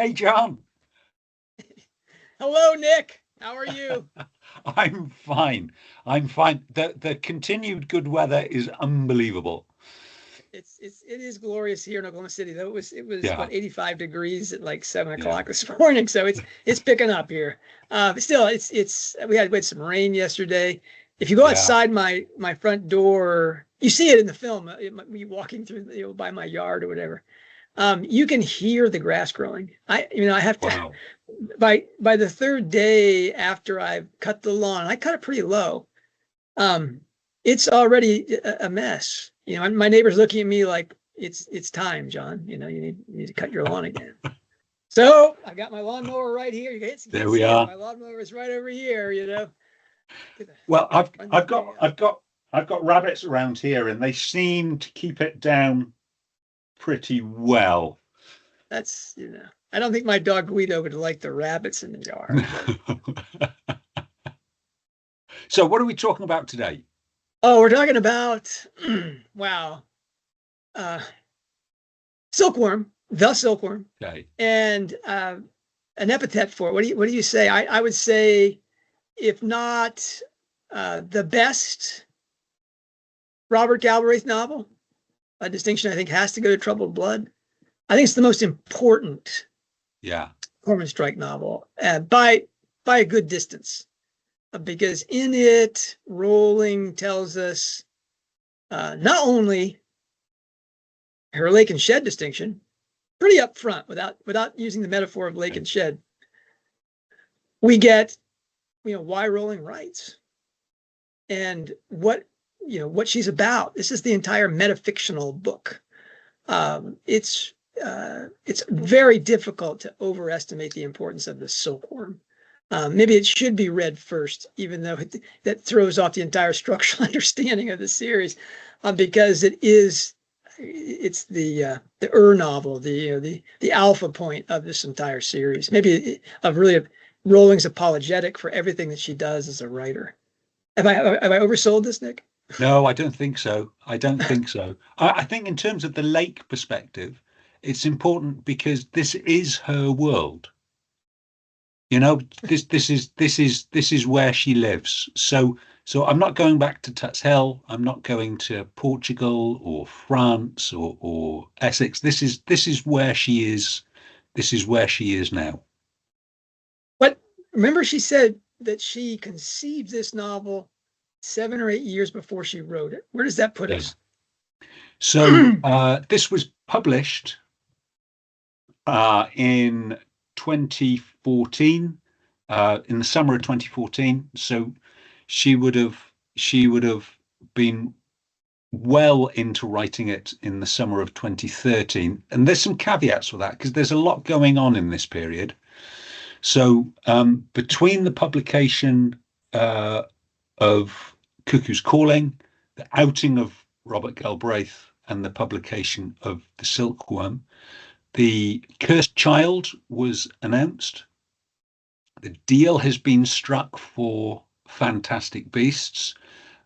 Hey, John. Hello, Nick. How are you? I'm fine. I'm fine. The continued good weather is unbelievable. It is glorious here in Oklahoma City, though. It was Yeah, what 85 degrees at like 7 o'clock yeah. this morning, so it's picking up here. But still, it's we had some rain yesterday. If you go Yeah. outside my front door, you see it in the film. Me walking through by my yard or whatever. You can hear the grass growing. I have to Wow. by the third day after I've cut the lawn. I cut it pretty low. um, it's already a mess. My neighbor's looking at me like it's time, John. You need to cut your lawn again. So I got my lawnmower right here. You There can't we see it. are. My lawnmower is right over here. Well, Run this I've baby got out. I've got rabbits around here, and they seem to keep it down pretty well. I don't think my dog Guido would like the rabbits in the yard, but So, what are we talking about today? oh, we're talking about wow, uh, silkworm, the silkworm, Okay. and an epithet for it. What do you say? I would say, if not the best Robert Galbraith novel, a distinction I think has to go to Troubled Blood. I think it's the most important Yeah. Cormoran Strike novel by a good distance, because in it, Rowling tells us not only her lake and shed distinction, pretty upfront, without using the metaphor of lake Okay. and shed. We get why Rowling writes and what she's about. This is the entire metafictional book. It's very difficult to overestimate the importance of the silkworm. Maybe it should be read first, even though that throws off the entire structural understanding of the series, because it's the novel, the alpha point of this entire series. Maybe of really Rowling's apologetic for everything that she does as a writer. Have I oversold this, Nick? No, I don't think so. I don't think so. I think in terms of the lake perspective, it's important because this is her world. This is where she lives. So I'm not going back to Tut's Hill. I'm not going to Portugal or France or Essex. This is where she is. This is where she is now. But remember, she said that she conceived this novel 7 or 8 years before she wrote it. Where does that put Yeah. us? So this was published in 2014, in the summer of 2014. So she would have been well into writing it in the summer of 2013. And there's some caveats for that because there's a lot going on in this period. So between the publication uh, of Cuckoo's Calling, the outing of Robert Galbraith, and the publication of The Silkworm, the Cursed Child was announced. The deal has been struck for Fantastic Beasts.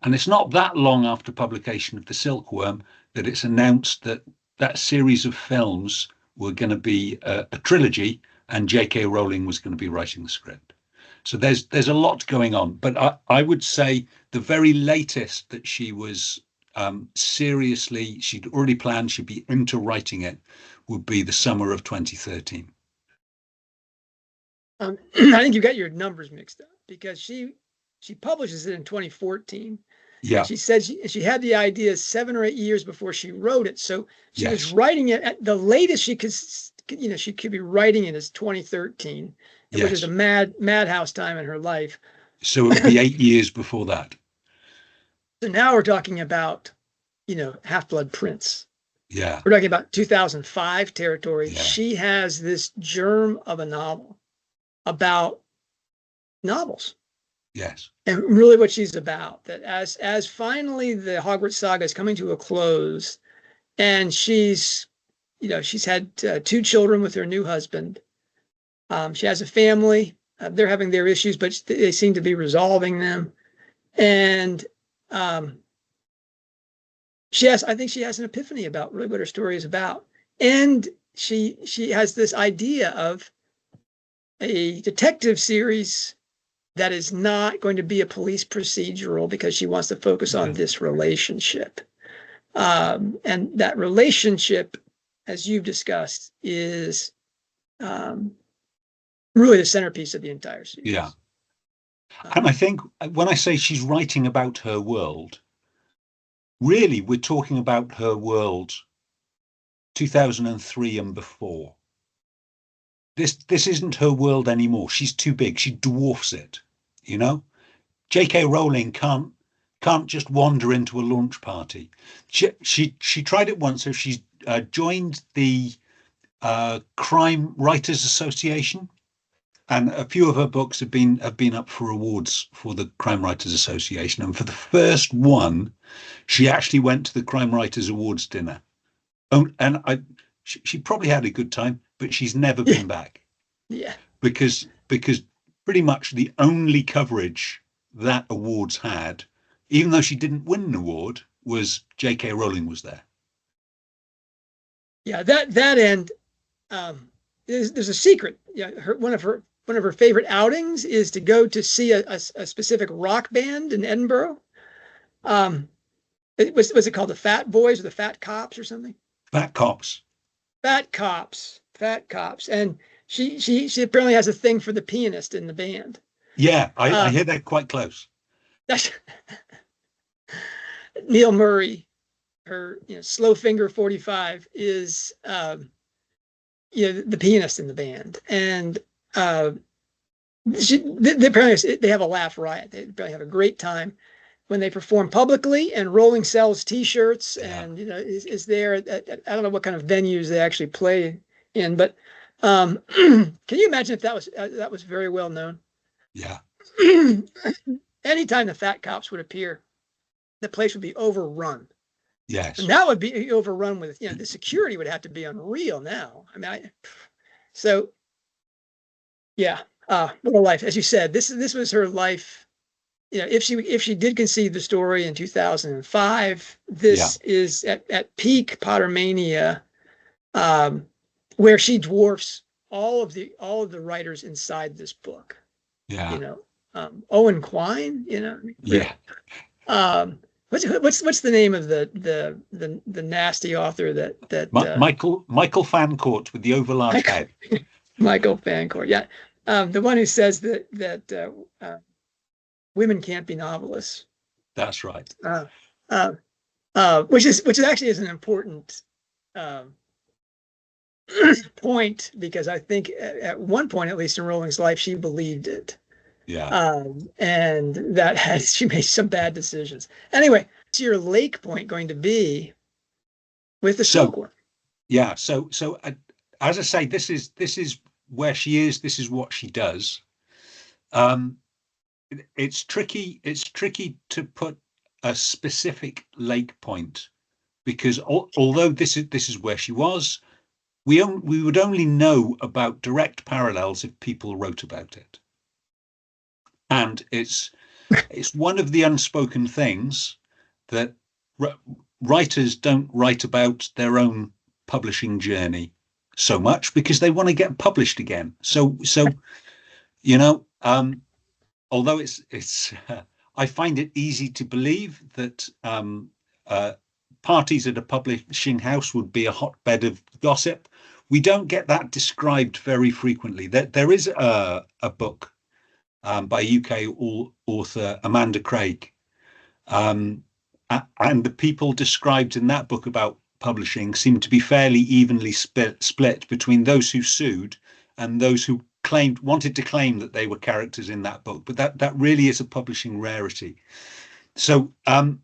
And it's not that long after publication of The Silkworm that it's announced that that series of films were going to be a trilogy, and J.K. Rowling was going to be writing the script. So there's a lot going on. But I would say the very latest that she was seriously, she'd already planned she'd be into writing it, would be the summer of 2013. I think you got your numbers mixed up, because she publishes it in 2014, and Yeah. she said she had the idea 7 or 8 years before she wrote it. So she was Yes. writing it at the latest she could be writing it is 2013, which is a Yes. madhouse time in her life. So it would be 8 years before that. So now we're talking about Half-Blood Prince. Yeah. We're talking about 2005 territory. Yeah. She has this germ of a novel about novels, Yes. and really what she's about. That as finally the Hogwarts saga is coming to a close, and she's had 2 children with her new husband. She has a family. They're having their issues, but they seem to be resolving them. And I think she has an epiphany about really what her story is about. And she has this idea of a detective series that is not going to be a police procedural because she wants to focus on this relationship. And that relationship, as you've discussed, is really the centerpiece of the entire series. Yeah. And I think when I say she's writing about her world, really we're talking about her world 2003 and before. This isn't her world anymore. She's too big. She dwarfs it, you know? J.K. Rowling can't just wander into a launch party. She tried it once, so she's joined the Crime Writers Association, and a few of her books have been up for awards for the Crime Writers Association. And for the first one, she actually went to the Crime Writers Awards dinner. Oh, and she probably had a good time, but she's never been back. Yeah, because pretty much the only coverage that awards had, even though she didn't win an award, was J.K. Rowling was there. Yeah, that end. There's a secret. Yeah, one of her favorite outings is to go to see a specific rock band in Edinburgh. Was it called the Fat Boys or the Fat Cops or something? Fat Cops. Fat Cops. And she apparently has a thing for the pianist in the band. Yeah, I hear they're quite close. That's Neil Murray, her slow finger 45 is the pianist in the band, and they have a laugh riot. They probably have a great time when they perform publicly, and Rowling sells T-shirts and is there at I don't know what kind of venues they actually play in, but can you imagine if that was very well known? Yeah. Anytime the Fat Cops would appear, the place would be overrun. Yes. And that would be overrun with, the security would have to be unreal now. I mean, what a life. As you said, this was her life. If she did conceive the story in 2005, this is at peak Pottermania, where she dwarfs all of the writers inside this book. Yeah. Owen Quine, Yeah. What's the name of the nasty author that Michael Fancourt with the overlarge head. Michael Fancourt, yeah, the one who says that women can't be novelists. That's right. Which actually is an important point, because I think at one point, at least in Rowling's life, she believed it. Yeah. And she made some bad decisions. Anyway, what's your lake point going to be with the Silkworm? Yeah. So as I say, this is where she is. This is what she does. It's tricky to put a specific lake point, because although this is where she was, we would only know about direct parallels if people wrote about it. And it's one of the unspoken things that writers don't write about their own publishing journey so much, because they want to get published again. So although it's I find it easy to believe that parties at a publishing house would be a hotbed of gossip. We don't get that described very frequently. There is a book by UK author Amanda Craig, and the people described in that book about publishing seem to be fairly evenly split between those who sued and those who wanted to claim that they were characters in that book. But that really is a publishing rarity. So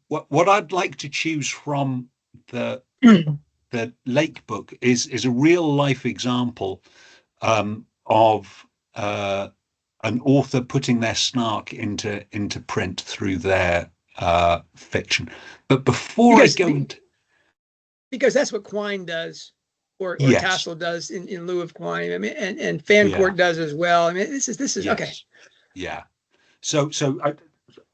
what I'd like to choose from the Lake book is a real life example of an author putting their snark into print through their fiction. But before because that's what Quine does, or yes. Castle does in lieu of Quine. I mean, and Fancourt does as well. I mean, this is yes. Okay. Yeah. So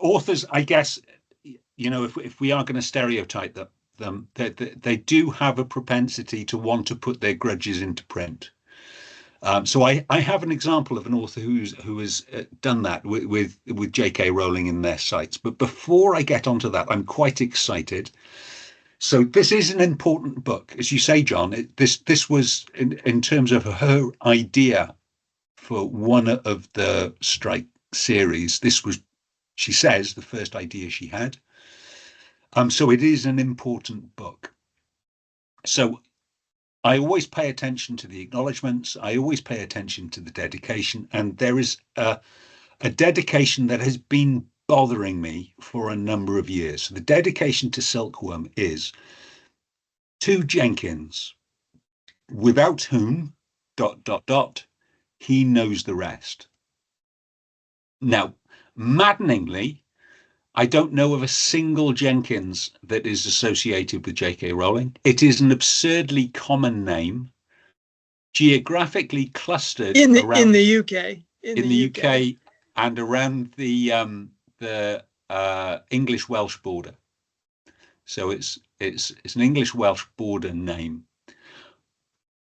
authors, I guess, if we are going to stereotype them, they do have a propensity to want to put their grudges into print. So I have an example of an author who has done that with J.K. Rowling in their sites. But before I get onto that, I'm quite excited. So this is an important book, as you say, John. This was in terms of her idea for one of the Strike series. This was, she says, the first idea she had. So it is an important book. So I always pay attention to the acknowledgements. I always pay attention to the dedication. And there is a dedication that has been bothering me for a number of years. So the dedication to Silkworm is to Jenkins, without whom, ... he knows the rest. Now, maddeningly, I don't know of a single Jenkins that is associated with J.K. Rowling. It is an absurdly common name, geographically clustered around in the UK, in the UK and around the English-Welsh border. So it's an English-Welsh border name.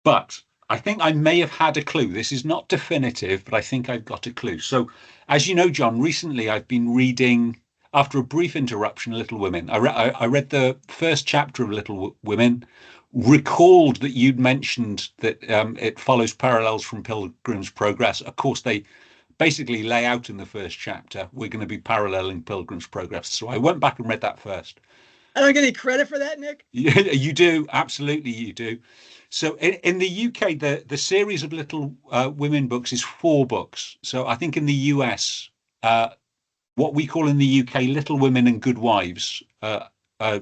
But I think I may have had a clue. This is not definitive, but I think I've got a clue. So, as you know, John, recently I've been reading, after a brief interruption, Little Women. I read the first chapter of Little Women, recalled that you'd mentioned that it follows parallels from Pilgrim's Progress. Of course, they basically lay out in the first chapter, we're going to be paralleling Pilgrim's Progress. So I went back and read that first. I don't get any credit for that, Nick. You do. Absolutely, you do. So in the UK, the series of Little Women books is 4 books. So I think in the US, what we call in the UK Little Women and Good Wives are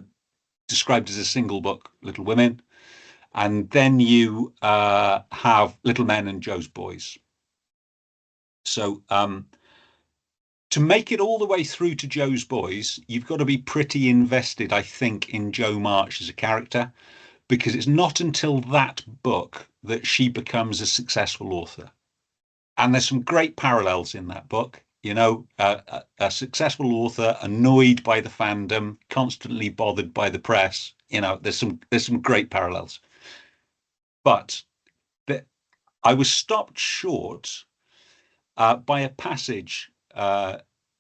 described as a single book, Little Women. And then you have Little Men and Jo's Boys. So to make it all the way through to Jo's Boys, you've got to be pretty invested, I think, in Jo March as a character, because it's not until that book that she becomes a successful author. And there's some great parallels in that book. You know, a successful author annoyed by the fandom, constantly bothered by the press. You know, there's some great parallels. But I was stopped short by a passage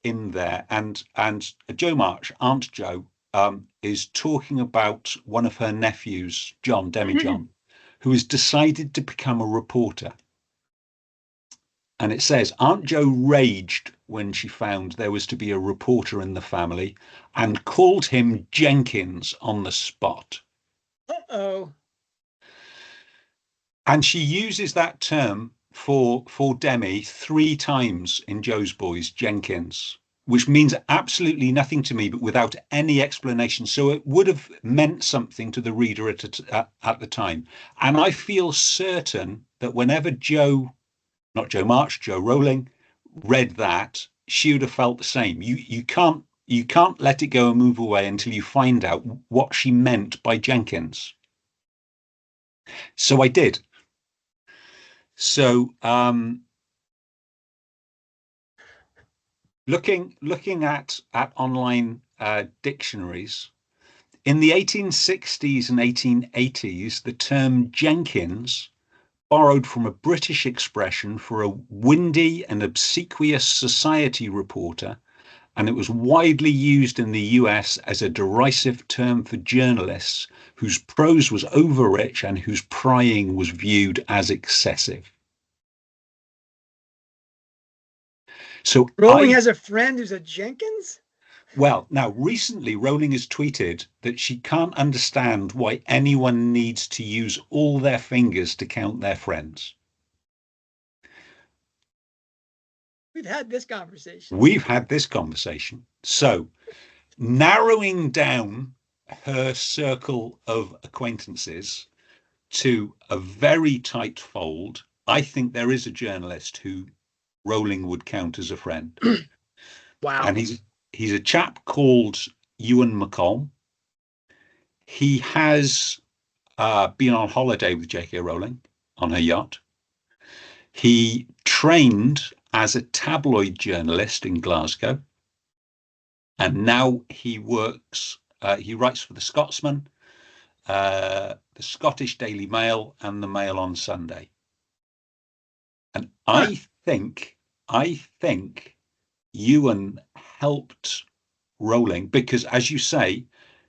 in there, and Jo March, Aunt Jo, is talking about one of her nephews, John, Demi-John, who has decided to become a reporter. And it says, Aunt Jo raged when she found there was to be a reporter in the family and called him Jenkins on the spot. Uh-oh. And she uses that term for Demi 3 times in Jo's Boys, Jenkins, which means absolutely nothing to me, but without any explanation. So it would have meant something to the reader at the time. And I feel certain that whenever Jo March, Jo Rowling, read that, she would have felt the same. You can't let it go and move away until you find out what she meant by Jenkins. So I did. So looking at online dictionaries, in the 1860s and 1880s, the term Jenkins borrowed from a British expression for a windy and obsequious society reporter, and it was widely used in the US as a derisive term for journalists whose prose was over-rich and whose prying was viewed as excessive. So Rowling has a friend who's a Jenkins? Well, now recently Rowling has tweeted that she can't understand why anyone needs to use all their fingers to count their friends. We've had this conversation. We've had this conversation. So narrowing down her circle of acquaintances to a very tight fold, I think there is a journalist who Rowling would count as a friend. Wow. And he's a chap called Ewan McCall. He has been on holiday with J.K. Rowling on her yacht. He trained as a tabloid journalist in Glasgow. And now he works, he writes for The Scotsman, the Scottish Daily Mail, and the Mail on Sunday. And Huh. I think Ewan helped Rowling because, as you say,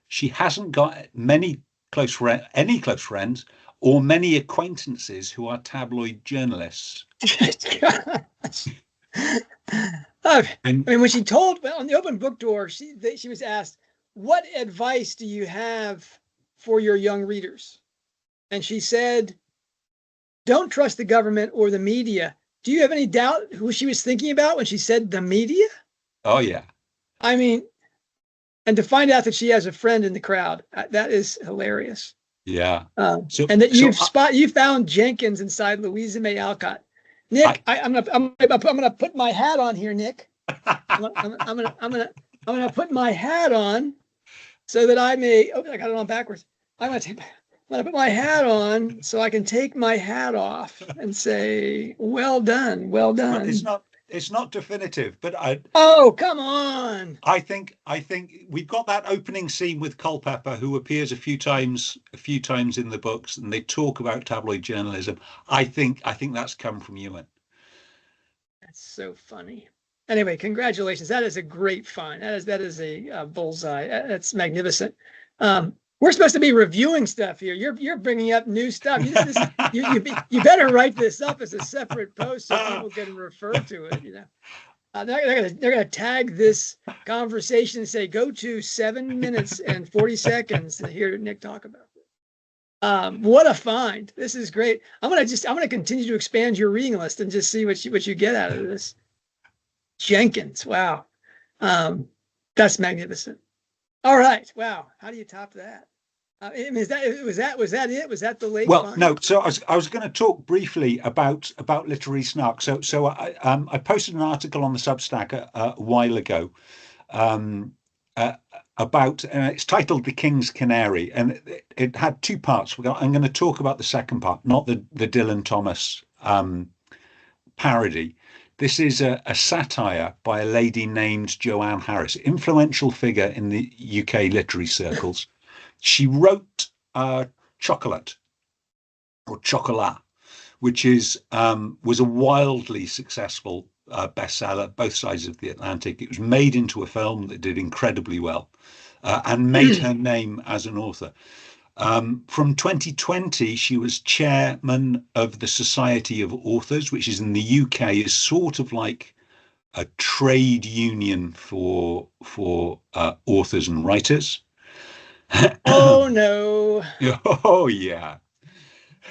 she hasn't got any close friends or many acquaintances who are tabloid journalists. I And mean, when she told on the open book door, she was asked, "What advice do you have for your young readers?" And she said, "Don't trust the government or the media." Do you have any doubt who she was thinking about when she said the media? oh yeah, I mean, and to find out that she has a friend in the crowd, that is hilarious. yeah. So And that so you found Jenkins inside Louisa May Alcott. Nick, I'm gonna put my hat on here, Nick. I'm gonna put my hat on so that I may. Oh, I got it on backwards. I'm gonna put my hat on so I can take my hat off and say, "Well done, well done." it's not definitive, but Oh, come on! I think we've got that opening scene with Culpepper, who appears a few times in the books, and they talk about tabloid journalism. I think that's come from Ewan. That's so funny. Anyway, congratulations. That is a great find. That is a bullseye. That's magnificent. We're supposed to be reviewing stuff here. You're bringing up new stuff. You better write this up as a separate post so people can refer to it. You know, they're gonna tag this conversation and say, "Go to 7 minutes and 40 seconds to hear Nick talk about it." What a find! This is great. I'm gonna continue to expand your reading list and just see what you get out of this. Jenkins, wow, that's magnificent. All right, wow. How do you top that? I mean, was that it? Was that the late Well, find? no. So I was going to talk briefly about literary snark. So I posted an article on the Substack a while ago uh, about it's titled "The King's Canary," and it had two parts. I'm going to talk about the second part, not the Dylan Thomas parody. This is a satire by a lady named Joanne Harris, influential figure in the UK literary circles. She wrote Chocolate or Chocolat, which was a wildly successful bestseller, both sides of the Atlantic. It was made into a film that did incredibly well and made her name as an author. From 2020, she was chairman of the Society of Authors, which is in the UK is sort of like a trade union for authors and writers. Oh no! Oh yeah.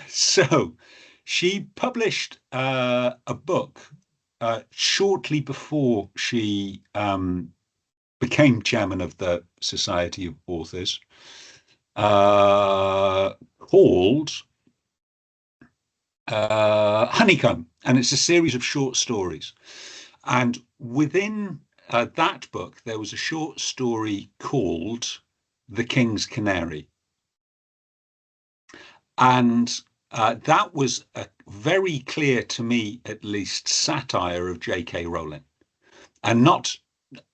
So she published a book shortly before she became chairman of the Society of Authors, called Honeycomb, and it's a series of short stories. And within that book, there was a short story called The King's Canary. And that was a very clear, to me at least, satire of J.K. Rowling, and not,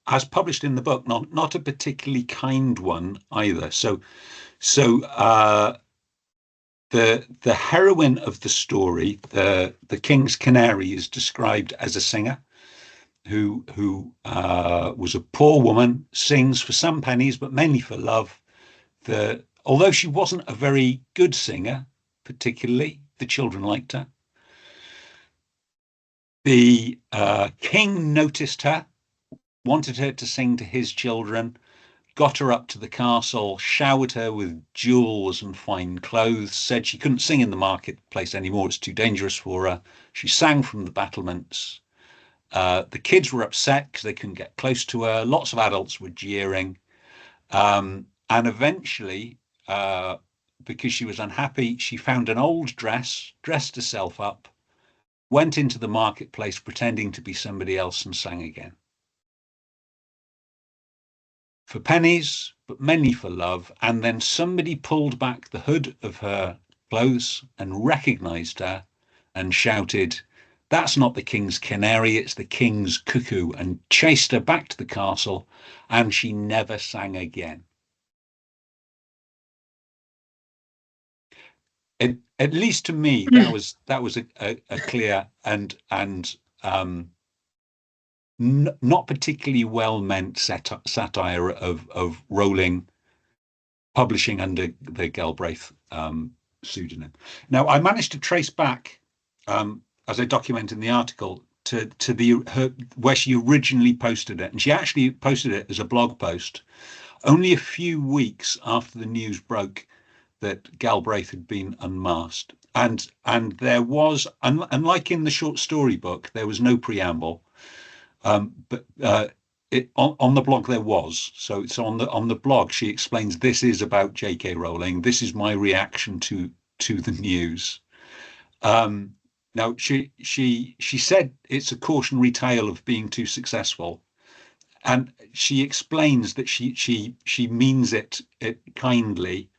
as published in the book, not a particularly kind one either. So the heroine of the story, the King's Canary, is described as a singer who was a poor woman, sings for some pennies, but mainly for love. Although she wasn't a very good singer, particularly, the children liked her. The king noticed her, wanted her to sing to his children, got her up to the castle, showered her with jewels and fine clothes, said she couldn't sing in the marketplace anymore, it's too dangerous for her. She sang from the battlements. The kids were upset because they couldn't get close to her. Lots of adults were jeering. And eventually, because she was unhappy, she found an old dress, dressed herself up, went into the marketplace pretending to be somebody else and sang again. For pennies, but mainly for love. And then somebody pulled back the hood of her clothes and recognized her and shouted, "That's not the king's canary, it's the king's cuckoo," and chased her back to the castle, and she never sang again. at least to me, that was a clear and not particularly well meant satire of Rowling publishing under the Galbraith pseudonym. Now, I managed to trace back, as I document in the article, to where she originally posted it, and she actually posted it as a blog post only a few weeks after the news broke that Galbraith had been unmasked. And there was, unlike in the short story book, there was no preamble. But on the blog there was. So it's on the blog she explains, this is about J.K. Rowling. This is my reaction to the news. Now she said it's a cautionary tale of being too successful, and she explains that she means it kindly,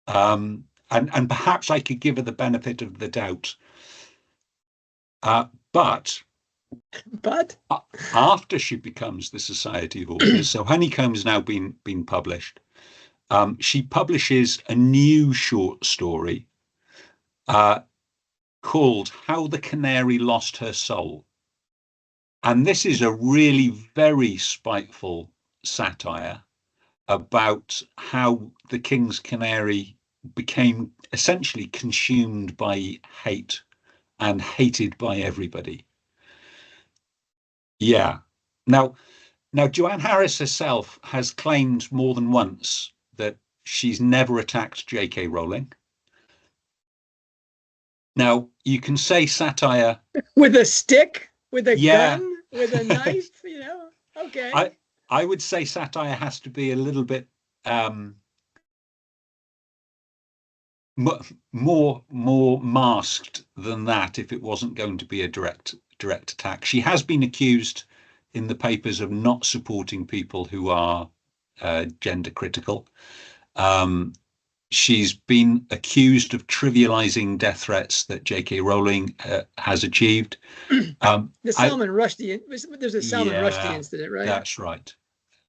and perhaps I could give her the benefit of the doubt. But after she becomes the Society of Authors, so Honeycomb's now been published, she publishes a new short story called How the Canary Lost Her Soul. And this is a really very spiteful satire about how the King's Canary became essentially consumed by hate and hated by everybody. Yeah. Now Joanne Harris herself has claimed more than once that she's never attacked J.K. Rowling. Now, you can say satire with a stick, with a gun, with a knife, okay. I would say satire has to be a little bit more masked than that if it wasn't going to be a direct attack. She has been accused in the papers of not supporting people who are gender critical. She's been accused of trivializing death threats that J.K. Rowling has achieved. The Salman Rushdie, there's a Salman Rushdie incident, right? That's right.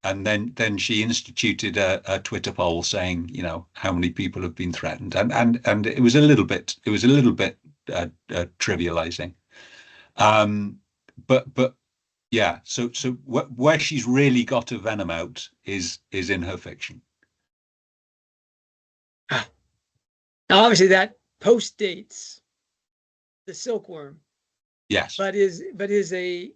And then she instituted a Twitter poll saying, how many people have been threatened, and it was a little bit trivializing. But yeah, so where she's really got her venom out is in her fiction. Now, obviously, that post dates the Silkworm. Yes, but is a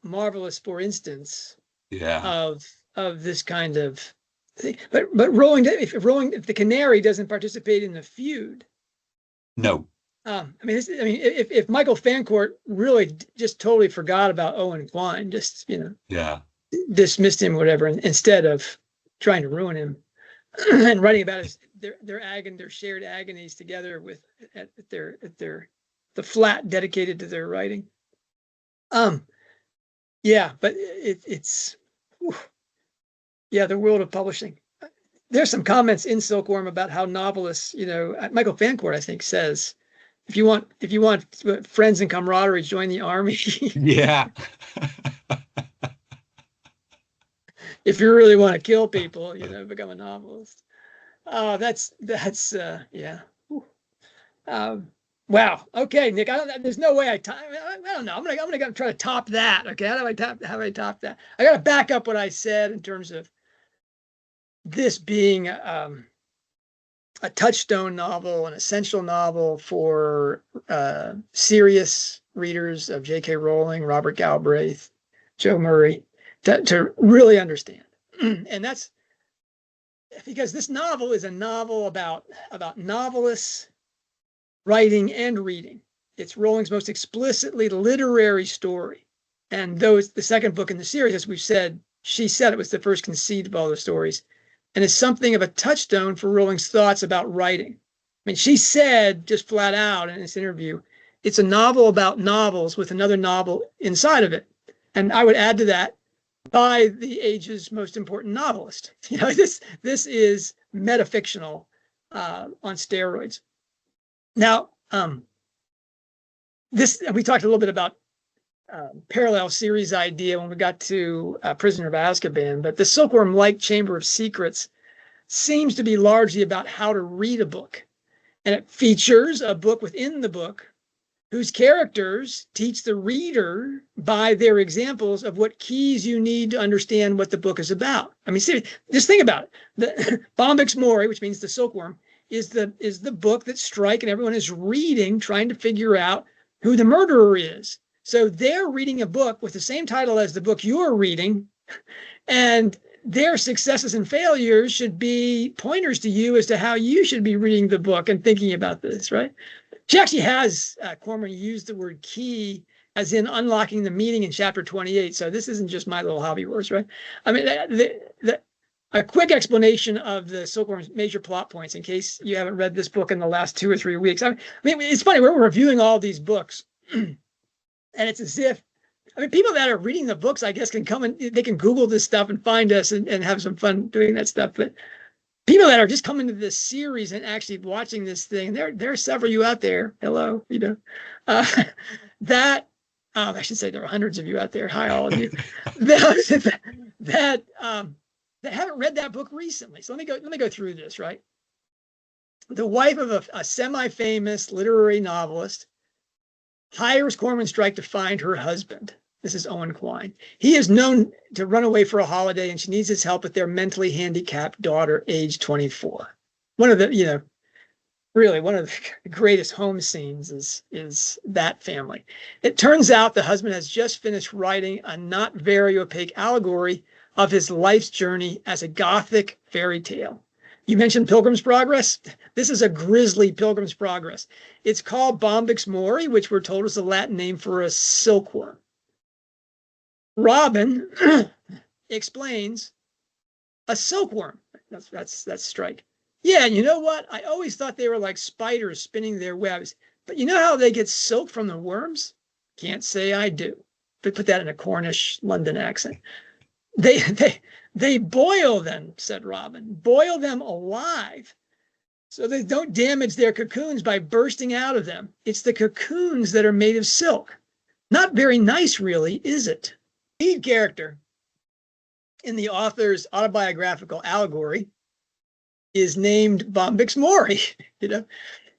marvelous, for instance, of this kind of thing. But Rowling, if the Canary doesn't participate in the feud, no. If Michael Fancourt really just totally forgot about Owen Klein, just dismissed him, or whatever, instead of trying to ruin him and writing about their shared agonies together with at the flat dedicated to their writing. But it's the world of publishing. There's some comments in Silkworm about how novelists, Michael Fancourt, I think, says, if you want friends and camaraderie, join the army. Yeah. If you really want to kill people, become a novelist. That's yeah. Wow. Okay, Nick. There's no way I don't know. I'm gonna try to top that. Okay. How do I top that? I gotta back up what I said in terms of this being a touchstone novel, an essential novel for serious readers of J.K. Rowling, Robert Galbraith, Joe Murray, to really understand. And that's because this novel is a novel about novelists writing and reading. It's Rowling's most explicitly literary story. And though it's the second book in the series, as we've said, she said it was the first conceived of all the stories. And it's something of a touchstone for Rowling's thoughts about writing. I mean, she said just flat out in this interview, it's a novel about novels with another novel inside of it. And I would add to that, by the age's most important novelist. This is metafictional on steroids. Now, we talked a little bit about parallel series idea when we got to Prisoner of Azkaban, but the Silkworm-like Chamber of Secrets seems to be largely about how to read a book. And it features a book within the book whose characters teach the reader by their examples of what keys you need to understand what the book is about. I mean, see, just think about it. The Bombyx Mori, which means the Silkworm, is the book that Strike and everyone is reading, trying to figure out who the murderer is. So they're reading a book with the same title as the book you're reading, and their successes and failures should be pointers to you as to how you should be reading the book and thinking about this, right? She actually has, Cormoran used the word key as in unlocking the meaning in chapter 28. So this isn't just my little hobby horse, right? I mean, a quick explanation of the Silkworm's major plot points in case you haven't read this book in the last 2 or 3 weeks. I mean, it's funny, we're reviewing all these books and it's as if, I mean, people that are reading the books, I guess, can come and they can Google this stuff and find us and have some fun doing that stuff. But people that are just coming to this series and actually watching this thing, there are several of you out there. Hello, you know, I should say there are hundreds of you out there. Hi, all of you that haven't read that book recently. So let me go through this, right? The wife of a semi-famous literary novelist hires Cormoran Strike to find her husband. This is Owen Quine. He is known to run away for a holiday, and she needs his help with their mentally handicapped daughter, age 24. One of the, you know, really one of the greatest home scenes is that family. It turns out the husband has just finished writing a not very opaque allegory of his life's journey as a Gothic fairy tale. You mentioned Pilgrim's Progress. This is a grisly Pilgrim's Progress. It's called Bombyx Mori, which we're told is the Latin name for a silkworm. Robin explains a silkworm. That's Strike. Yeah, you know what? I always thought they were like spiders spinning their webs. But you know how they get silk from the worms? Can't say I do. But put that in a Cornish London accent. They boil them, said Robin. Boil them alive so they don't damage their cocoons by bursting out of them. It's the cocoons that are made of silk. Not very nice, really, is it? Lead character in the author's autobiographical allegory is named Bombyx Mori. You know,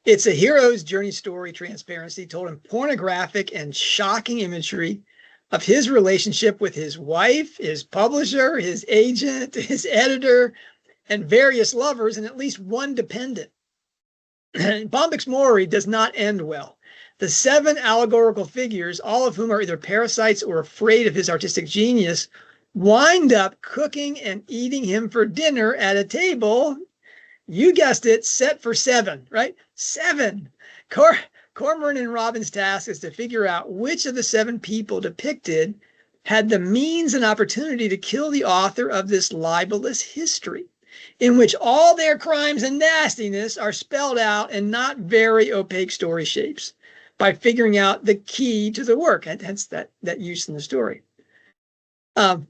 it's a hero's journey story transparency told in pornographic and shocking imagery of his relationship with his wife, his publisher, his agent, his editor, and various lovers, and at least one dependent. Bombyx Mori does not end well. The 7 allegorical figures, all of whom are either parasites or afraid of his artistic genius, wind up cooking and eating him for dinner at a table, you guessed it, set for 7, right? 7. Cormoran and Robin's task is to figure out which of the 7 people depicted had the means and opportunity to kill the author of this libelous history, in which all their crimes and nastiness are spelled out in not very opaque story shapes, by figuring out the key to the work, and hence that use in the story. Now,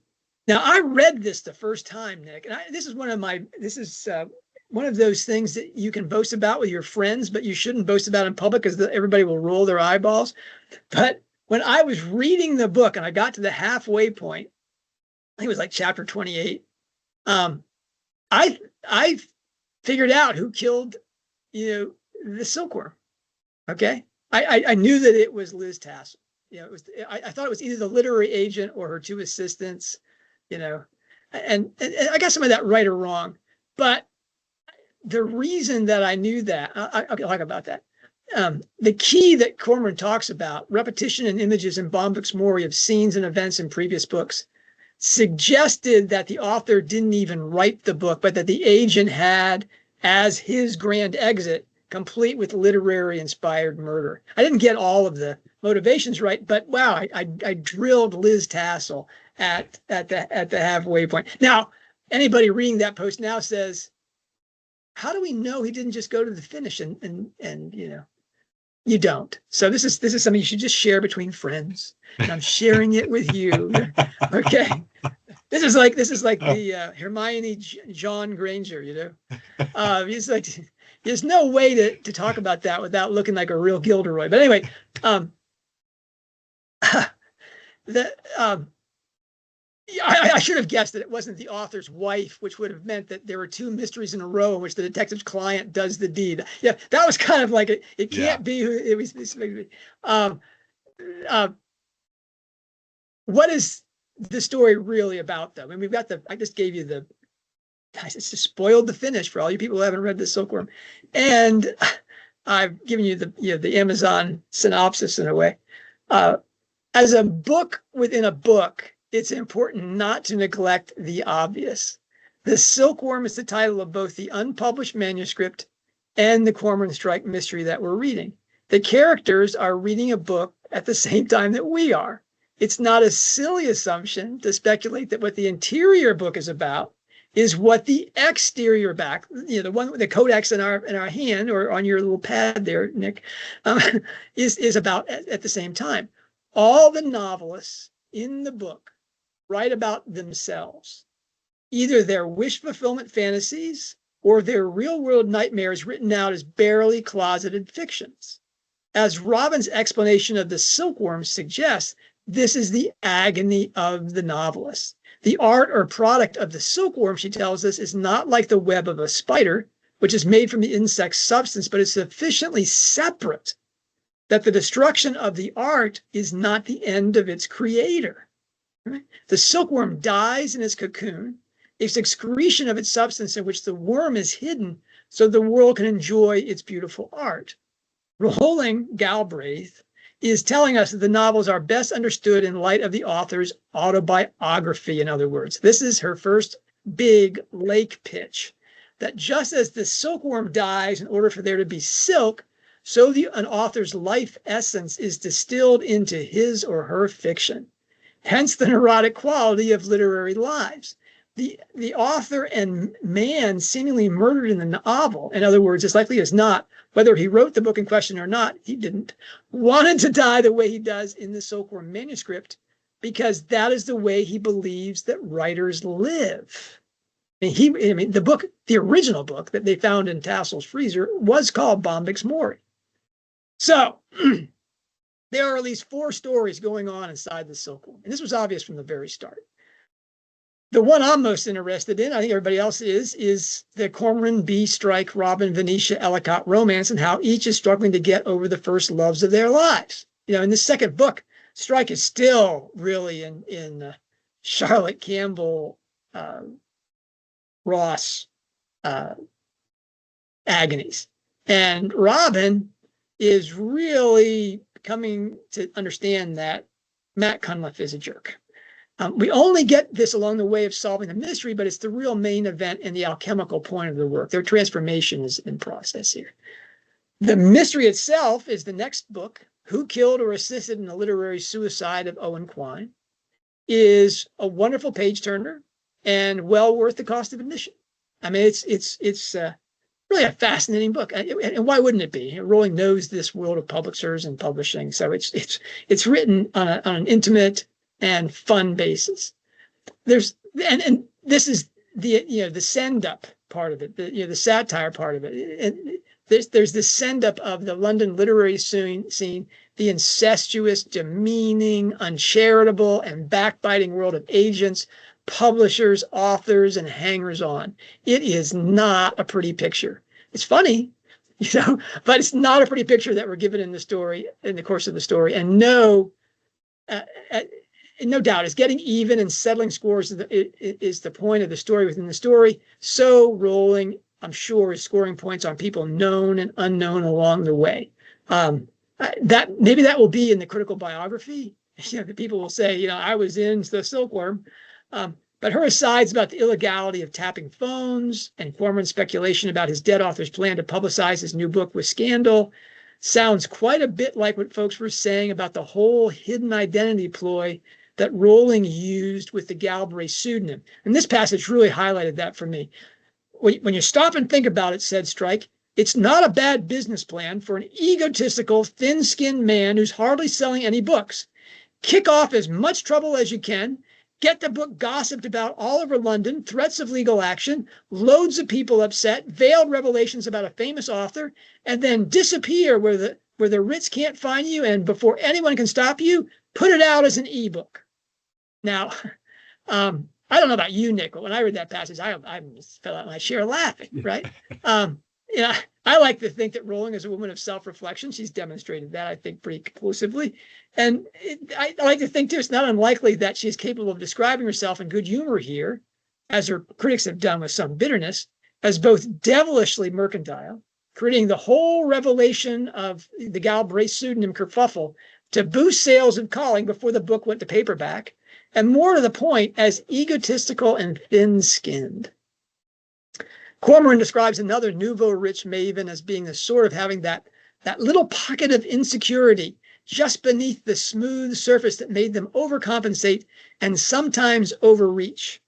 I read this the first time, Nick, and this is one of those things that you can boast about with your friends, but you shouldn't boast about in public because everybody will roll their eyeballs. But when I was reading the book and I got to the halfway point, I think it was like chapter 28, I figured out who killed, you know, the silkworm. Okay, I knew that it was Liz Tassel. You know, it was. I thought it was either the literary agent or her 2 assistants. You know, and I got some of that right or wrong, but the reason that I knew that, I'll talk about that. The key that Cormoran talks about, repetition and images in Bombyx Mori of scenes and events in previous books, suggested that the author didn't even write the book, but that the agent had as his grand exit, complete with literary inspired murder. I didn't get all of the motivations right, but wow, I drilled Liz Tassel at the halfway point. Now, anybody reading that post now says, how do we know he didn't just go to the finish? And you know, you don't. So this is something you should just share between friends. And I'm sharing it with you. Okay. This is like the Hermione John Granger, you know. He's like, there's no way to talk about that without looking like a real Gilderoy. But anyway, I should have guessed that it wasn't the author's wife, which would have meant that there were two mysteries in a row in which the detective's client does the deed. Yeah, that was kind of like it can't be who it was. Um, uh, what is the story really about, though? I mean, we've got I just gave you the, guys, it's just spoiled the finish for all you people who haven't read the Silkworm. And I've given you the Amazon synopsis in a way. As a book within a book, it's important not to neglect the obvious. The Silkworm is the title of both the unpublished manuscript and the Cormoran Strike mystery that we're reading. The characters are reading a book at the same time that we are. It's not a silly assumption to speculate that what the interior book is about is what the exterior back, the one with the codex in our hand or on your little pad there, Nick, is about at the same time. All the novelists in the book write about themselves, either their wish fulfillment fantasies or their real world nightmares written out as barely closeted fictions. As Robin's explanation of the Silkworm suggests, this is the agony of the novelist. The art or product of the Silkworm, she tells us, is not like the web of a spider, which is made from the insect's substance, but is sufficiently separate that the destruction of the art is not the end of its creator. Right? The silkworm dies in its cocoon, its excretion of its substance in which the worm is hidden so the world can enjoy its beautiful art. Rowling, Galbraith, is telling us that the novels are best understood in light of the author's autobiography, in other words. This is her first big lake pitch, that just as the silkworm dies in order for there to be silk, so an author's life essence is distilled into his or her fiction. Hence the neurotic quality of literary lives. The author and man seemingly murdered in the novel, in other words, as likely as not, whether he wrote the book in question or not, he didn't, wanted to die the way he does in the Silkworm manuscript, because that is the way he believes that writers live. The book, the original book that they found in Tassel's freezer was called Bombyx Mori. So there are at least 4 stories going on inside the Silkworm, and this was obvious from the very start. The one I'm most interested in, I think everybody else is the Cormoran B. Strike, Robin, Venetia, Alcott romance, and how each is struggling to get over the first loves of their lives. In the second book, Strike is still really in Charlotte Campbell Ross agonies, and Robin is really coming to understand that Matt Cunliffe is a jerk. We only get this along the way of solving the mystery, but it's the real main event and the alchemical point of the work. Their transformation is in process here. The mystery itself is the next book, Who Killed or Assisted in the Literary Suicide of Owen Quine, is a wonderful page turner and well worth the cost of admission. I mean, it's really a fascinating book, and why wouldn't it be? Rowling knows this world of publishers and publishing, so it's written on an intimate and fun basis. There's and this is the send up part of it, the satire part of it. And there's this send up of the London literary scene, the incestuous, demeaning, uncharitable, and backbiting world of agents, publishers, authors, and hangers on. It is not a pretty picture. It's funny, but it's not a pretty picture that we're given in the story, in the course of the story. And no doubt, it's getting even and settling scores is the point of the story within the story. So Rowling, I'm sure, is scoring points on people known and unknown along the way. Maybe that will be in the critical biography. The people will say, I was in the Silkworm. But her asides about the illegality of tapping phones and Cormoran's speculation about his dead author's plan to publicize his new book with scandal sounds quite a bit like what folks were saying about the whole hidden identity ploy that Rowling used with the Galbraith pseudonym. And this passage really highlighted that for me. When you stop and think about it, said Strike, it's not a bad business plan for an egotistical, thin-skinned man who's hardly selling any books. Kick off as much trouble as you can, get the book gossiped about all over London, threats of legal action, loads of people upset, veiled revelations about a famous author, and then disappear where the writs can't find you, and before anyone can stop you, put it out as an ebook. Now, I don't know about you, Nick, but when I read that passage, I just fell out my chair laughing, right? You know, I like to think that Rowling is a woman of self-reflection. She's demonstrated that, I think, pretty conclusively. And I like to think, too, it's not unlikely that she's capable of describing herself in good humor here, as her critics have done with some bitterness, as both devilishly mercantile, creating the whole revelation of the Galbraith pseudonym kerfuffle to boost sales of Calling before the book went to paperback, and more to the point, as egotistical and thin-skinned. Cormoran describes another nouveau-rich maven as being the sort of having that little pocket of insecurity just beneath the smooth surface that made them overcompensate and sometimes overreach.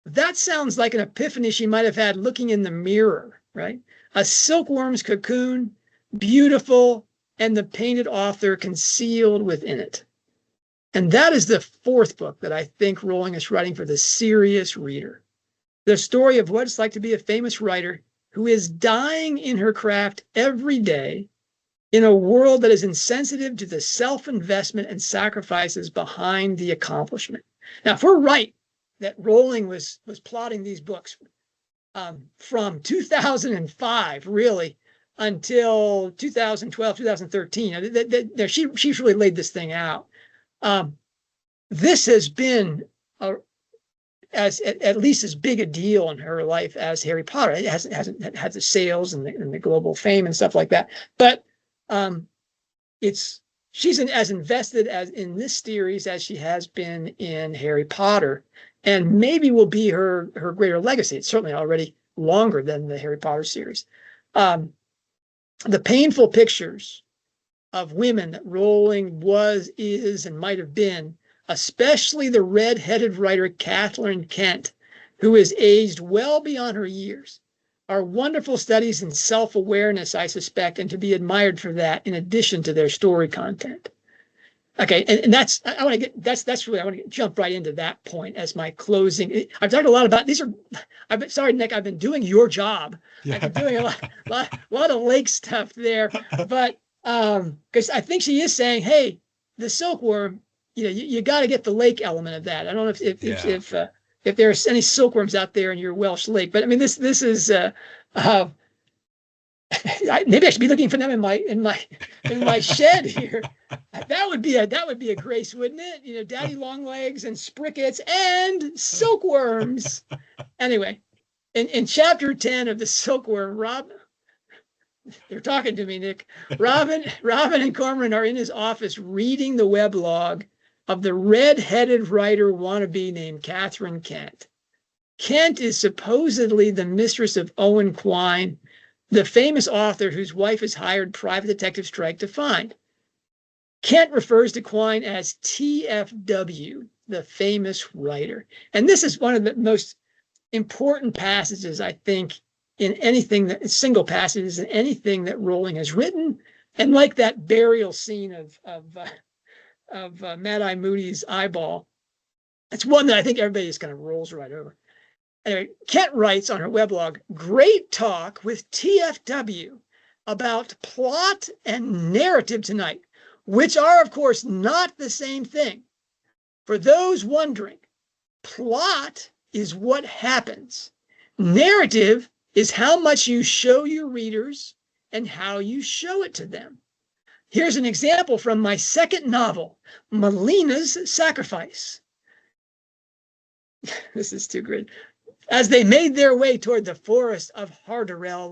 That sounds like an epiphany she might have had looking in the mirror, right? A silkworm's cocoon, beautiful, and the painted author concealed within it. And that is the fourth book that I think Rowling is writing for the serious reader. The story of what it's like to be a famous writer who is dying in her craft every day in a world that is insensitive to the self-investment and sacrifices behind the accomplishment. Now, if we're right that Rowling was plotting these books from 2005, really, until 2012, 2013, she's really laid this thing out. This has been at least as big a deal in her life as Harry Potter. It hasn't had the sales and the global fame and stuff like that. But she's as invested as in this series as she has been in Harry Potter, and maybe will be her greater legacy. It's certainly already longer than the Harry Potter series. The painful pictures of women that Rowling was, is, and might have been, especially the red-headed writer Kathryn Kent, who is aged well beyond her years, are wonderful studies in self-awareness, I suspect, and to be admired for that, in addition to their story content. Okay, and that's really I want to jump right into that point as my closing. I've talked a lot about these. Sorry, Nick, I've been doing your job. Yeah. I've been doing a lot of Lake stuff there, but because I think she is saying, hey, the Silkworm, you got to get the lake element of that. I don't know if there's any silkworms out there in your Welsh lake, but I mean this is maybe I should be looking for them in my shed here. That would be a grace, wouldn't it? Daddy longlegs and sprickets and silkworms. Anyway, in chapter 10 of the Silkworm, they're talking to me, Nick. Robin and Cormoran are in his office reading the weblog of the red-headed writer wannabe named Kathryn Kent. Kent is supposedly the mistress of Owen Quine, the famous author whose wife has hired private detective Strike to find. Kent refers to Quine as TFW, the famous writer. And this is one of the most important passages, I think, in anything single passages in anything that Rowling has written. And like that burial scene of Mad-Eye Moody's eyeball, it's one that I think everybody just kind of rolls right over. Anyway, Kent writes on her weblog, great talk with TFW about plot and narrative tonight, which are, of course, not the same thing. For those wondering, plot is what happens. Narrative is how much you show your readers and how you show it to them. Here's an example from my second novel, Melina's Sacrifice. This is too good. As they made their way toward the forest of Harderel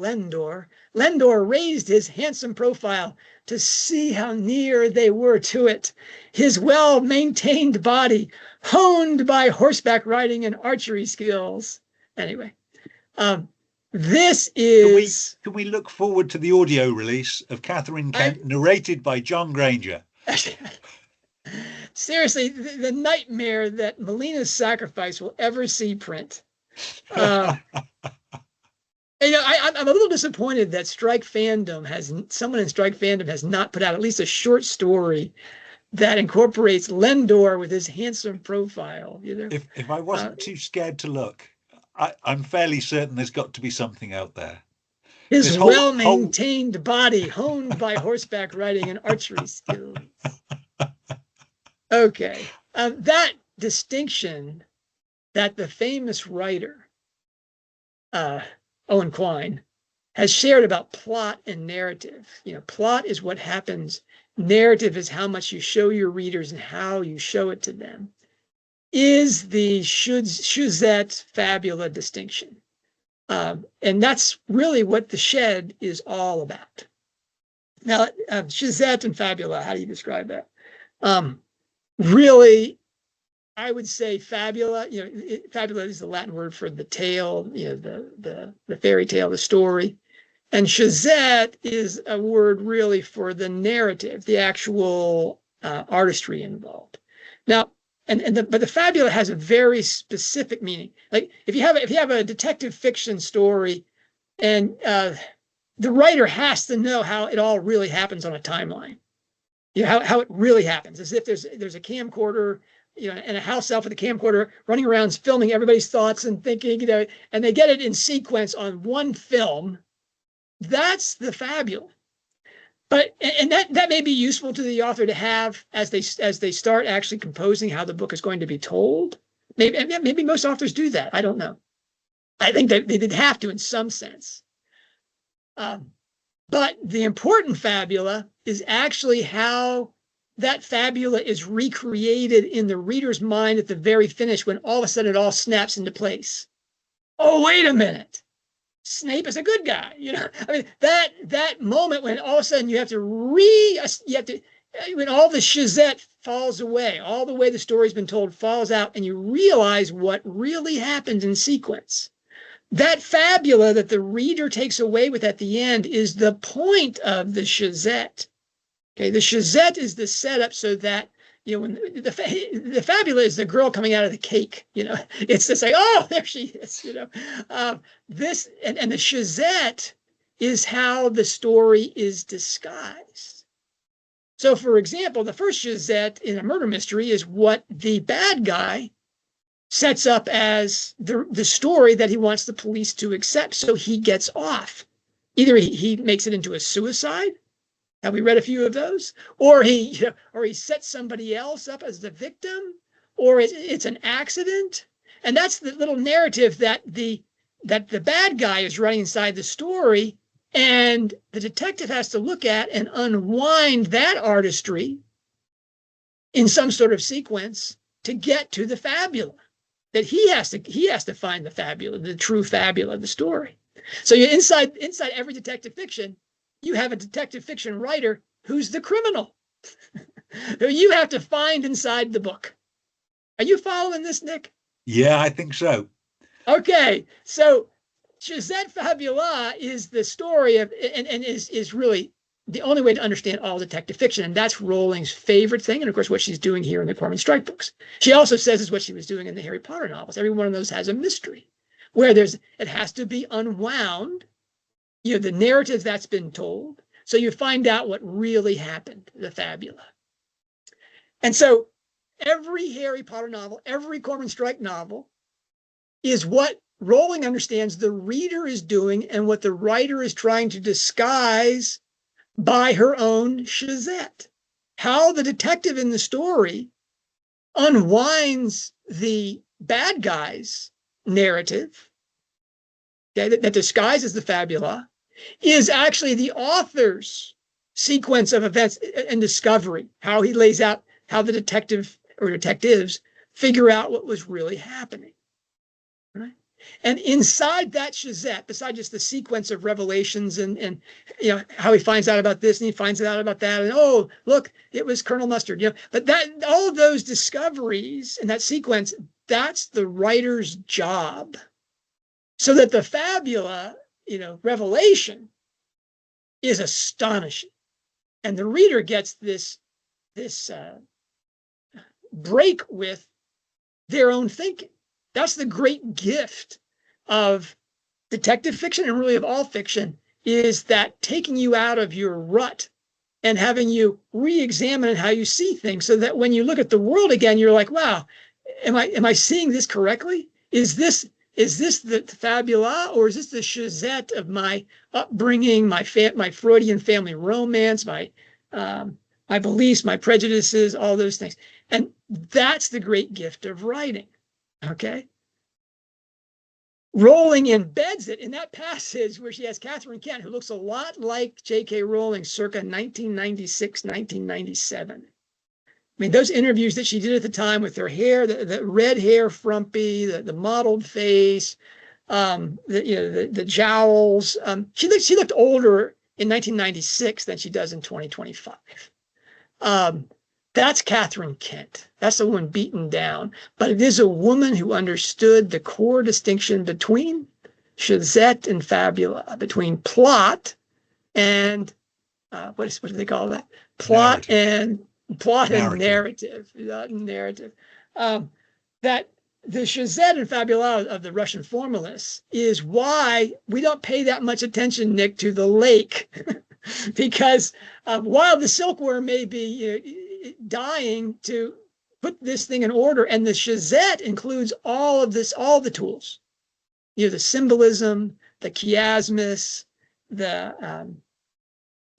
Lendor raised his handsome profile to see how near they were to it. His well-maintained body, honed by horseback riding and archery skills. Anyway, this is... Can we look forward to the audio release of Kathryn Kent, narrated by John Granger? Seriously, the nightmare that Melina's Sacrifice will ever see print. I'm a little disappointed that someone in Strike fandom has not put out at least a short story that incorporates Lendor with his handsome profile. If I wasn't too scared to look, I'm fairly certain there's got to be something out there. His well-maintained body, honed by horseback riding and archery skills. Okay, that distinction that the famous writer, Owen Quine, has shared about plot and narrative. Plot is what happens. Narrative is how much you show your readers and how you show it to them, is the syuzhet fabula distinction. And that's really what the shed is all about. Now, syuzhet and fabula, how do you describe that? Really, I would say fabula, fabula is the Latin word for the tale, the fairy tale, the story. And syuzhet is a word really for the narrative, the actual artistry involved. Now, but the fabula has a very specific meaning. Like if you have a detective fiction story, and the writer has to know how it all really happens on a timeline. How it really happens, as if there's a camcorder, and a house elf with a camcorder running around filming everybody's thoughts and thinking, and they get it in sequence on one film. That's the fabula. And that may be useful to the author to have as they start actually composing how the book is going to be told. Maybe most authors do that. I don't know. I think that they did have to in some sense. But the important fabula is actually how that fabula is recreated in the reader's mind at the very finish, when all of a sudden it all snaps into place. Oh, wait a minute. Snape is a good guy. I mean, that moment when all of a sudden when all the syuzhet falls away, all the way the story's been told falls out, and you realize what really happened in sequence. That fabula that the reader takes away with at the end is the point of the syuzhet. Okay, the syuzhet is the setup so that when the fabula is the girl coming out of the cake. It's just like, oh, there she is. This and the syuzhet is how the story is disguised. So, for example, the first syuzhet in a murder mystery is what the bad guy sets up as the story that he wants the police to accept, so he gets off. Either he makes it into a suicide. Have we read a few of those? Or he sets somebody else up as the victim, or it's an accident. And that's the little narrative that the bad guy is writing inside the story, and the detective has to look at and unwind that artistry in some sort of sequence to get to the fabula. That he has to find the fabula, the true fabula of the story. So inside every detective fiction, you have a detective fiction writer who's the criminal, who you have to find inside the book. Are you following this, Nick? Yeah, I think so. Okay, so syuzhet fabula is the story of, and is really the only way to understand all detective fiction, and that's Rowling's favorite thing, and of course what she's doing here in the Cormoran Strike books. She also says is what she was doing in the Harry Potter novels. Every one of those has a mystery, where it has to be unwound, the narrative that's been told, so you find out what really happened, the fabula. And so every Harry Potter novel, every Cormoran Strike novel is what Rowling understands the reader is doing and what the writer is trying to disguise by her own syuzhet. How the detective in the story unwinds the bad guy's narrative, that disguises the fabula, is actually the author's sequence of events and discovery, how he lays out how the detective or detectives figure out what was really happening. Right? And inside that syuzhet, besides just the sequence of revelations and how he finds out about this and he finds out about that, and oh, look, it was Colonel Mustard, but that all of those discoveries and that sequence, that's the writer's job. So that the fabula, revelation is astonishing. And the reader gets this break with their own thinking. That's the great gift of detective fiction, and really of all fiction, is that taking you out of your rut and having you re-examine how you see things, so that when you look at the world again, you're like, wow, am I seeing this correctly? Is this the fabula, or is this the syuzhet of my upbringing, my Freudian family romance, my beliefs, my prejudices, all those things? And that's the great gift of writing. Okay, Rowling embeds it in that passage where she has Kathryn Kent, who looks a lot like J.K. Rowling circa 1996, 1997. I mean, those interviews that she did at the time with her hair, the red hair frumpy, the mottled face, the jowls. She looked older in 1996 than she does in 2025. That's Kathryn Kent. That's the one beaten down. But it is a woman who understood the core distinction between syuzhet and fabula, between plot and what do they call that? Plot narrative. And narrative. That the syuzhet and fabula of the Russian formalists is why we don't pay that much attention, Nick, to the lake, because while the silkworm may be dying to put this thing in order, and the syuzhet includes all the tools, the symbolism, the chiasmus, the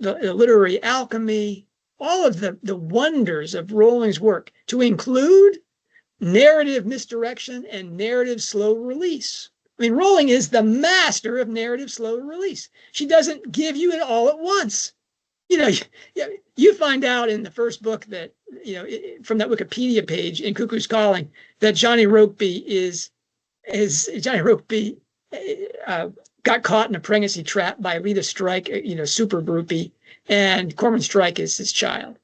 literary alchemy, all of the wonders of Rowling's work, to include narrative misdirection and narrative slow release. I mean, Rowling is the master of narrative slow release. She doesn't give you it all at once. You find out in the first book that, from that Wikipedia page in Cuckoo's Calling, that Johnny Rokeby got caught in a pregnancy trap by Rita Strike, super groupie, and Cormoran Strike is his child.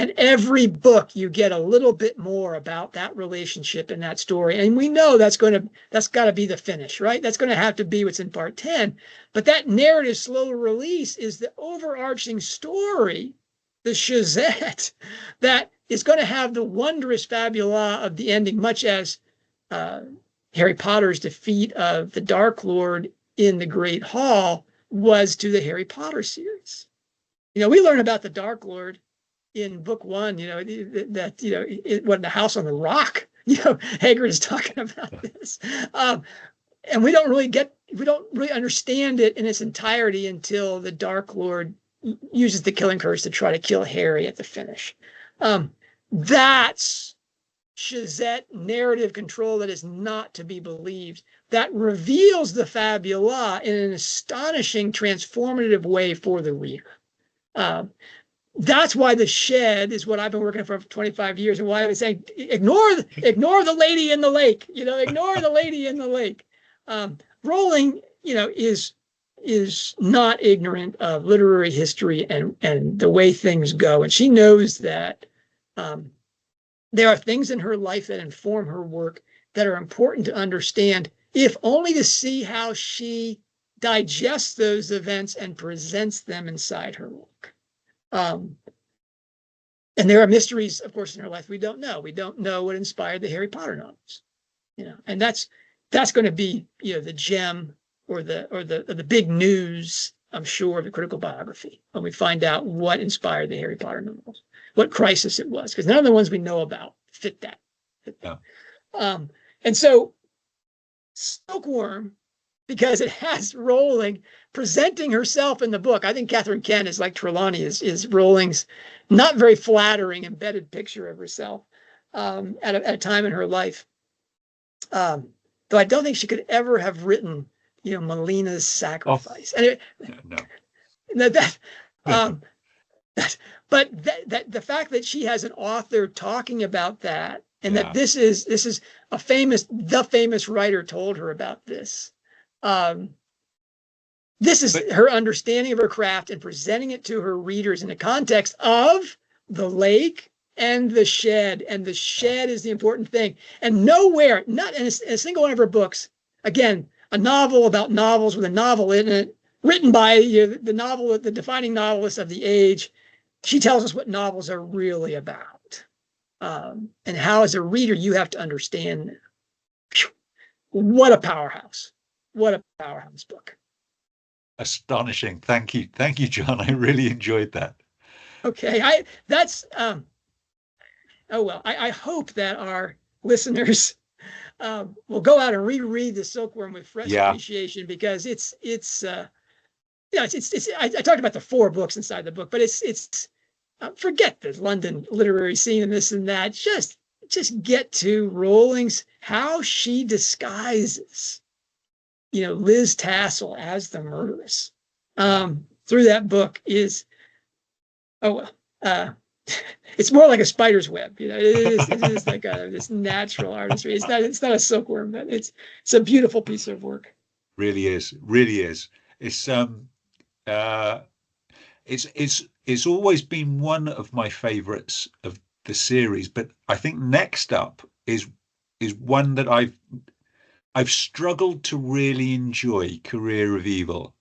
And every book you get a little bit more about that relationship in that story. And we know that's got to be the finish, right? That's going to have to be what's in part 10. But that narrative slow release is the overarching story, the syuzhet, that is going to have the wondrous fabula of the ending, much as Harry Potter's defeat of the Dark Lord in the Great Hall was to the Harry Potter series. We learn about the Dark Lord in book 1, it wasn't a house on the rock. Hagrid is talking about this. And we don't really understand it in its entirety until the Dark Lord uses the killing curse to try to kill Harry at the finish. That's syuzhet narrative control that is not to be believed. That reveals the fabula in an astonishing, transformative way for the reader. That's why the shed is what I've been working for 25 years, and why I've been saying, ignore the lady in the lake, ignore the lady in the lake. Rowling, is not ignorant of literary history and the way things go. And she knows that there are things in her life that inform her work that are important to understand, if only to see how she digests those events and presents them inside her work. And there are mysteries, of course, in her life we don't know. We don't know what inspired the Harry Potter novels, and that's going to be, the gem or the big news, I'm sure, of the critical biography, when we find out what inspired the Harry Potter novels, what crisis it was, because none of the ones we know about fit that. Yeah. And so Silkworm, because it has Rowling presenting herself in the book. I think Kathryn Kent is like Trelawney, is Rowling's not very flattering embedded picture of herself at a time in her life. Though I don't think she could ever have written, Melina's Sacrifice. And but the fact that she has an author talking about that, and that this is the famous writer told her about this. This is her understanding of her craft and presenting it to her readers in the context of the lake and the shed. And the shed is the important thing. And nowhere, not in a single one of her books, again, a novel about novels with a novel in it, written by the defining novelist of the age, she tells us what novels are really about. And how, as a reader, you have to understand them. What a powerhouse. What a powerhouse book. Astonishing. Thank you, John. I really enjoyed that. Okay, I hope that our listeners will go out and reread the Silkworm with fresh appreciation, because I talked about the 4 books inside the book, but it's forget the London literary scene and this and that. Just get to Rowling's, how she disguises Liz Tassel as the murderess through that book is, it's more like a spider's web. It is like this natural artistry. It's not a silkworm, but it's a beautiful piece of work. Really is. It's it's always been one of my favorites of the series, but I think next up is one that I've struggled to really enjoy, Career of Evil.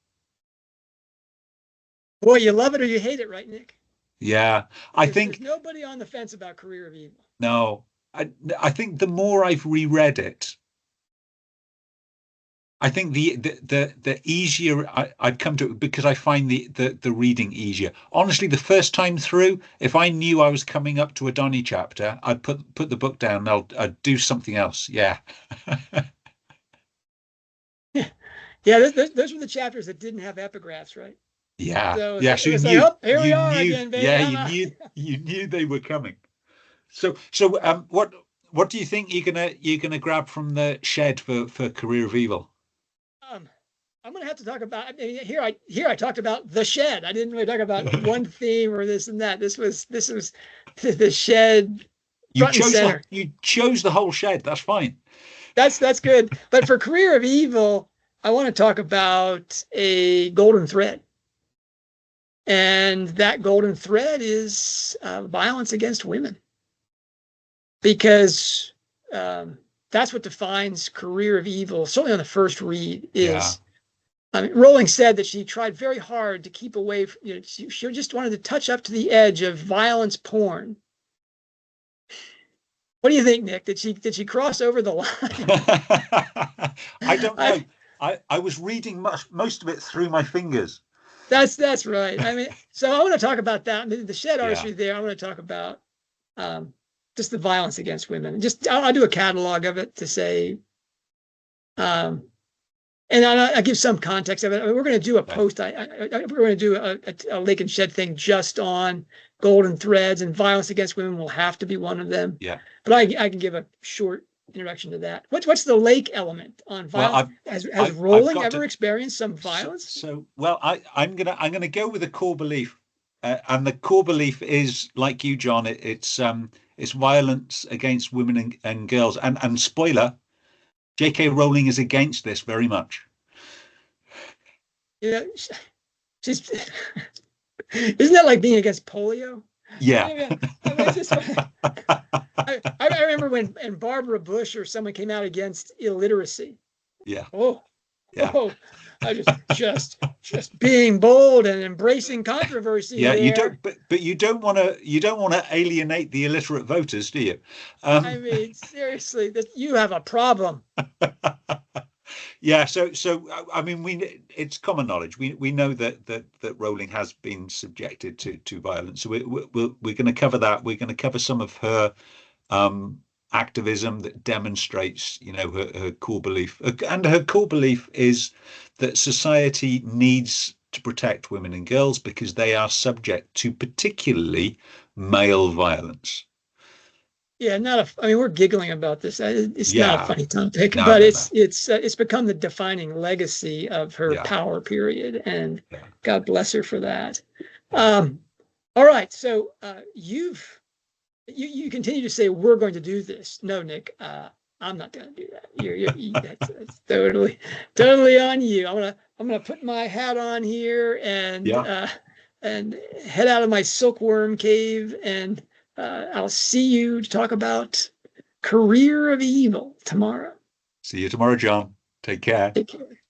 Boy, you love it or you hate it, right, Nick? Yeah, I think there's nobody on the fence about Career of Evil. No, I think the more I've reread it, I think the easier I've come to it, because I find the reading easier. Honestly, the first time through, if I knew I was coming up to a Donny chapter, I'd put the book down and I'd do something else. Yeah. Yeah, those were the chapters that didn't have epigraphs, right? Yeah. So yeah. So you knew. Like, oh, here we are again, baby. Yeah, you knew they were coming. So what do you think you're gonna grab from the shed for Career of Evil? I'm gonna have to talk about. I mean, here I talked about the shed. I didn't really talk about one theme or this and that. This was the shed. You chose the whole shed. That's fine. That's good. But for Career of Evil, I want to talk about a golden thread. And that golden thread is violence against women. Because that's what defines Career of Evil, certainly on the first read, is. Yeah. I mean, Rowling said that she tried very hard to keep away from, she just wanted to touch up to the edge of violence porn. What do you think, Nick? Did she cross over the line? I don't know. I was reading most of it through my fingers. That's right. I mean, so I want to talk about that. The shed artistry there. I want to talk about just the violence against women. Just I'll do a catalog of it to say, and I'll give some context of it. I mean, we're going to do a post. We're going to do a Lake and Shed thing just on golden threads, and violence against women will have to be one of them. Yeah. But I can give a short introduction to that. What's the lake element on violence? Has Rowling ever experienced some violence? I'm gonna go with a core belief, and the core belief is, like you, John. It's violence against women and girls. And spoiler, J.K. Rowling is against this very much. She's isn't that like being against polio? Yeah. I remember when Barbara Bush or someone came out against illiteracy. Yeah. I just being bold and embracing controversy. Yeah, there. you don't, but you don't want to alienate the illiterate voters, do you? I mean, seriously, you have a problem. Yeah, so I mean, it's common knowledge. We know that Rowling has been subjected to violence. So we're going to cover that. We're going to cover some of her activism that demonstrates, her core belief. And her core belief is that society needs to protect women and girls because they are subject to particularly male violence. Yeah, I mean, we're giggling about this. It's not a funny topic, but it's become the defining legacy of her power period, and God bless her for that. All right, so you continue to say we're going to do this. No, Nick, I'm not going to do that. That's totally on you. I'm gonna put my hat on here and head out of my silkworm cave, and I'll see you to talk about Career of Evil tomorrow. See you tomorrow, John. Take care. Take care.